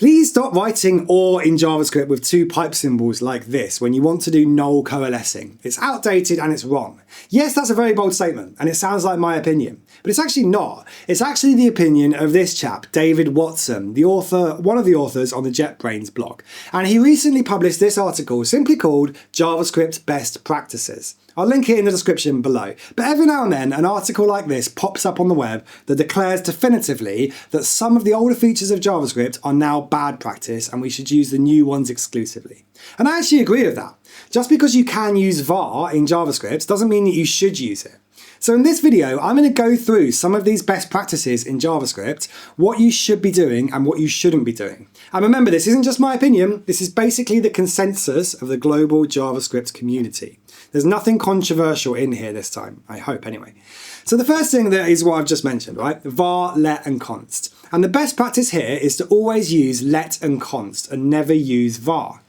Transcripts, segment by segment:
Please stop writing or in JavaScript with two pipe symbols like this when you want to do null coalescing. It's outdated and it's wrong. Yes, that's a very bold statement and it sounds like my opinion, but it's actually not. It's actually the opinion of this chap, David Watson, the author, one of the authors on the JetBrains blog. And he recently published this article simply called JavaScript Best Practices. I'll link it in the description below. But every now and then, an article like this pops up on the web that declares definitively that some of the older features of JavaScript are now bad practice and we should use the new ones exclusively. And I actually agree with that. Just because you can use var in JavaScript doesn't mean that you should use it. So in this video, I'm going to go through some of these best practices in JavaScript, what you should be doing and what you shouldn't be doing. And remember, this isn't just my opinion, this is basically the consensus of the global JavaScript community. There's nothing controversial in here this time, I hope anyway. So the first thing that is what I've just mentioned, right? Var, let and const. And the best practice here is to always use let and const and never use var.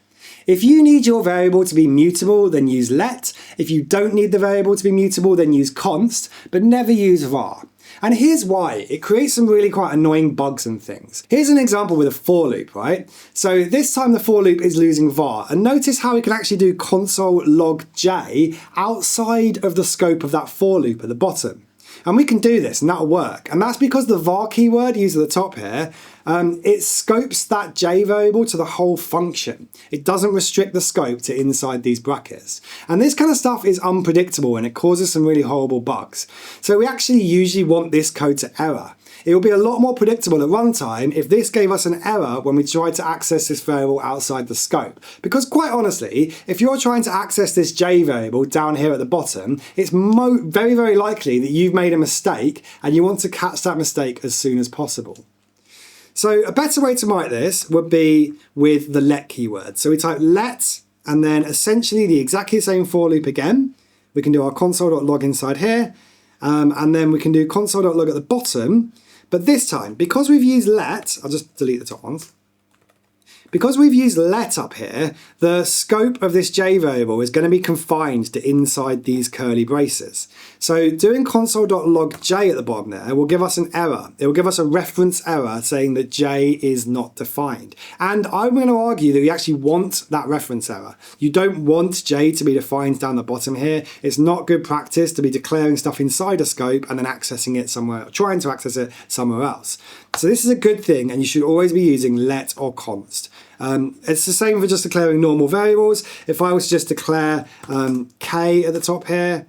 If you need your variable to be mutable, then use let. If you don't need the variable to be mutable, then use const, but never use var. And here's why. It creates some really quite annoying bugs and things. Here's an example with a for loop, right? So this time the for loop is losing var. And notice how we can actually do console log j outside of the scope of that for loop at the bottom. And we can do this and that'll work. And that's because the var keyword used at the top here, it scopes that j variable to the whole function. It doesn't restrict the scope to inside these brackets. And this kind of stuff is unpredictable and it causes some really horrible bugs. So we actually usually want this code to error. It will be a lot more predictable at runtime if this gave us an error when we tried to access this variable outside the scope. Because quite honestly, if you're trying to access this j variable down here at the bottom, it's very, very likely that you've made a mistake and you want to catch that mistake as soon as possible. So a better way to write this would be with the let keyword. So we type let and then essentially the exactly same for loop again. We can do our console.log inside here and then we can do console.log at the bottom. But this time, because we've used let, I'll just delete the top ones. Because we've used let up here, the scope of this j variable is going to be confined to inside these curly braces. So doing console.log j at the bottom there will give us an error. It will give us a reference error saying that j is not defined. And I'm going to argue that we actually want that reference error. You don't want j to be defined down the bottom here. It's not good practice to be declaring stuff inside a scope and then accessing it somewhere, trying to access it somewhere else. So this is a good thing and you should always be using let or const. It's the same for just declaring normal variables. If I was to just declare k at the top here,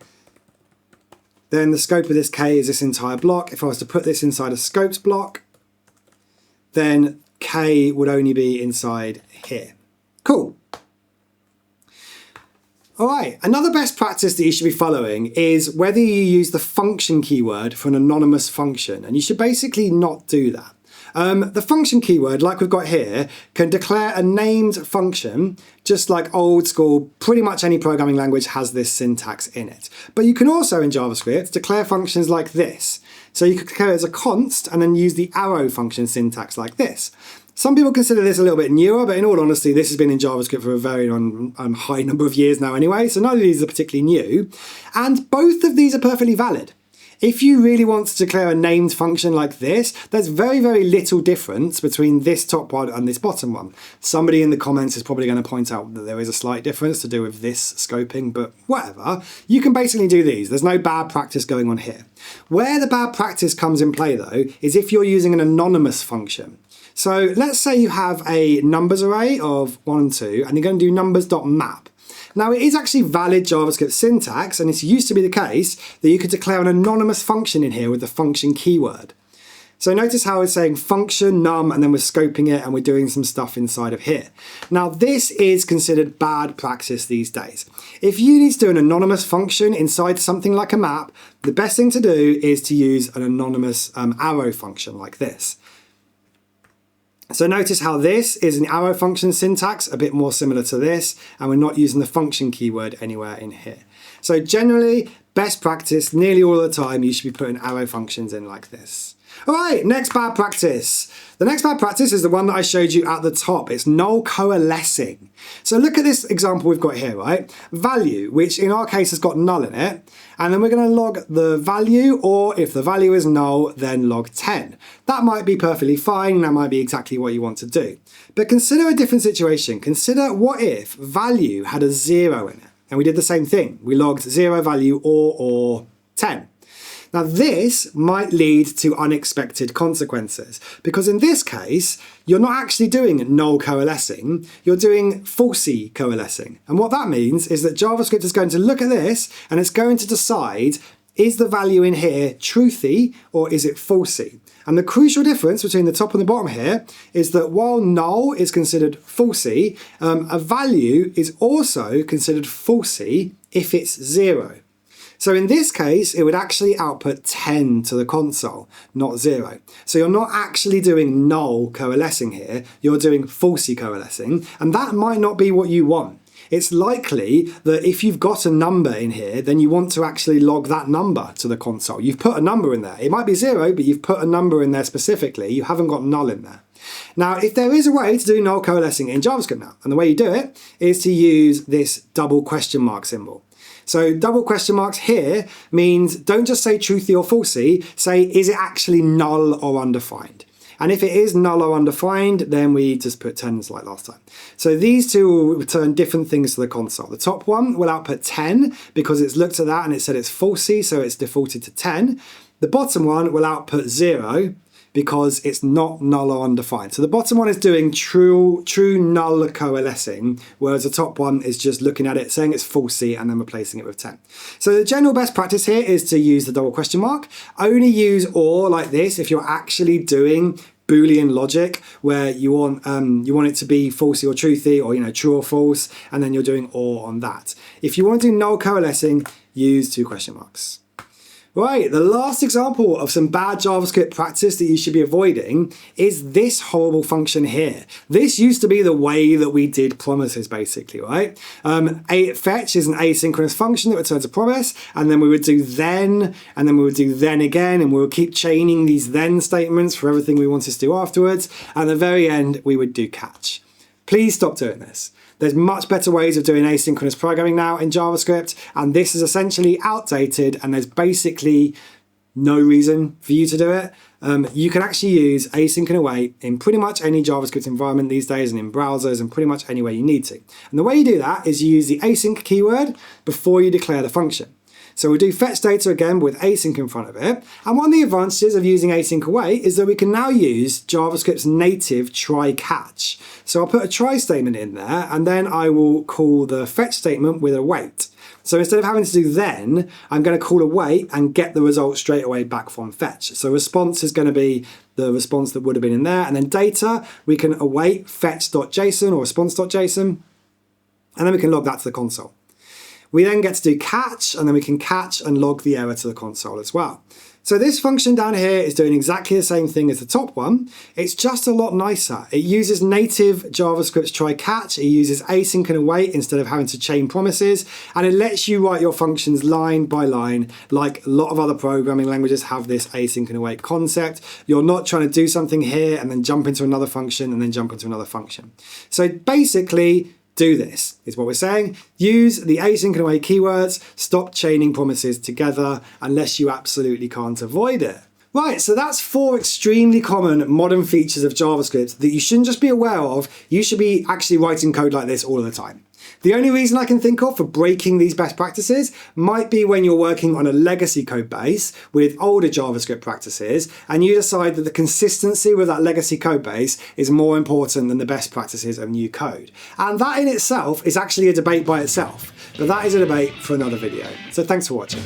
then the scope of this k is this entire block. If I was to put this inside a scopes block, then k would only be inside here. Cool. All right, another best practice that you should be following is whether you use the function keyword for an anonymous function, and you should basically not do that. The function keyword, like we've got here, can declare a named function, just like old school, pretty much any programming language has this syntax in it. But you can also, in JavaScript, declare functions like this. So you could declare it as a const and then use the arrow function syntax like this. Some people consider this a little bit newer, but in all honesty, this has been in JavaScript for a very high number of years now anyway, so none of these are particularly new. And both of these are perfectly valid. If you really want to declare a named function like this, there's very, very little difference between this top one and this bottom one. Somebody in the comments is probably going to point out that there is a slight difference to do with this scoping, but whatever. You can basically do these. There's no bad practice going on here. Where the bad practice comes in play, though, is if you're using an anonymous function. So let's say you have a numbers array of 1 and 2, and you're going to do numbers.map. Now it is actually valid JavaScript syntax, and it used to be the case that you could declare an anonymous function in here with the function keyword. So notice how it's saying function num, and then we're scoping it and we're doing some stuff inside of here. Now this is considered bad practice these days. If you need to do an anonymous function inside something like a map, the best thing to do is to use an anonymous arrow function like this. So notice how this is an arrow function syntax, a bit more similar to this, and we're not using the function keyword anywhere in here. So generally, best practice, nearly all the time, you should be putting arrow functions in like this. All right, next bad practice. The next bad practice is the one that I showed you at the top. It's null coalescing. So look at this example we've got here, right? Value, which in our case has got null in it. And then we're going to log the value, or if the value is null, then log 10. That might be perfectly fine. That might be exactly what you want to do. But consider a different situation. Consider what if value had a 0 in it. And we did the same thing. We logged 0 value or 10. Now this might lead to unexpected consequences, because in this case, you're not actually doing null coalescing, you're doing falsy coalescing. And what that means is that JavaScript is going to look at this and it's going to decide, is the value in here truthy or is it falsy? And the crucial difference between the top and the bottom here is that while null is considered falsy, a value is also considered falsy if it's 0. So in this case, it would actually output 10 to the console, not 0. So you're not actually doing null coalescing here, you're doing falsy coalescing, and that might not be what you want. It's likely that if you've got a number in here, then you want to actually log that number to the console. You've put a number in there. It might be 0, but you've put a number in there specifically. You haven't got null in there. Now, if there is a way to do null coalescing in JavaScript now, and the way you do it is to use this double question mark symbol. So double question marks here means don't just say truthy or falsy, say is it actually null or undefined? And if it is null or undefined, then we just put 10s like last time. So these two will return different things to the console. The top one will output 10 because it's looked at that and it said it's falsy, so it's defaulted to 10. The bottom one will output 0 because it's not null or undefined. So the bottom one is doing true null coalescing, whereas the top one is just looking at it, saying it's falsy, and then replacing it with 10. So the general best practice here is to use the double question mark. Only use or like this if you're actually doing Boolean logic where you want it to be falsy or truthy, or true or false, and then you're doing or on that. If you want to do null coalescing, use 2 question marks. Right, the last example of some bad JavaScript practice that you should be avoiding is this horrible function here. This used to be the way that we did promises, basically, right? Fetch is an asynchronous function that returns a promise, and then we would do then, and then we would do then again, and we would keep chaining these then statements for everything we wanted to do afterwards. And at the very end, we would do catch. Please stop doing this. There's much better ways of doing asynchronous programming now in JavaScript, and this is essentially outdated, and there's basically no reason for you to do it. You can actually use async and await in pretty much any JavaScript environment these days, and in browsers, and pretty much anywhere you need to. And the way you do that is you use the async keyword before you declare the function. So we'll do fetch data again with async in front of it. And one of the advantages of using async await is that we can now use JavaScript's native try catch. So I'll put a try statement in there, and then I will call the fetch statement with await. So instead of having to do then, I'm going to call await and get the result straight away back from fetch. So response is going to be the response that would have been in there. And then data, we can await fetch.json or response.json, and then we can log that to the console. We then get to do catch, and then we can catch and log the error to the console as well. So this function down here is doing exactly the same thing as the top one. It's just a lot nicer. It uses native JavaScript's try catch. It uses async and await instead of having to chain promises. And it lets you write your functions line by line, like a lot of other programming languages have this async and await concept. You're not trying to do something here and then jump into another function and then jump into another function. So basically, do this, is what we're saying. Use the async and await keywords, stop chaining promises together unless you absolutely can't avoid it. Right, so that's 4 extremely common modern features of JavaScript that you shouldn't just be aware of, you should be actually writing code like this all the time. The only reason I can think of for breaking these best practices might be when you're working on a legacy code base with older JavaScript practices, and you decide that the consistency with that legacy code base is more important than the best practices of new code. And that in itself is actually a debate by itself, but that is a debate for another video. So thanks for watching.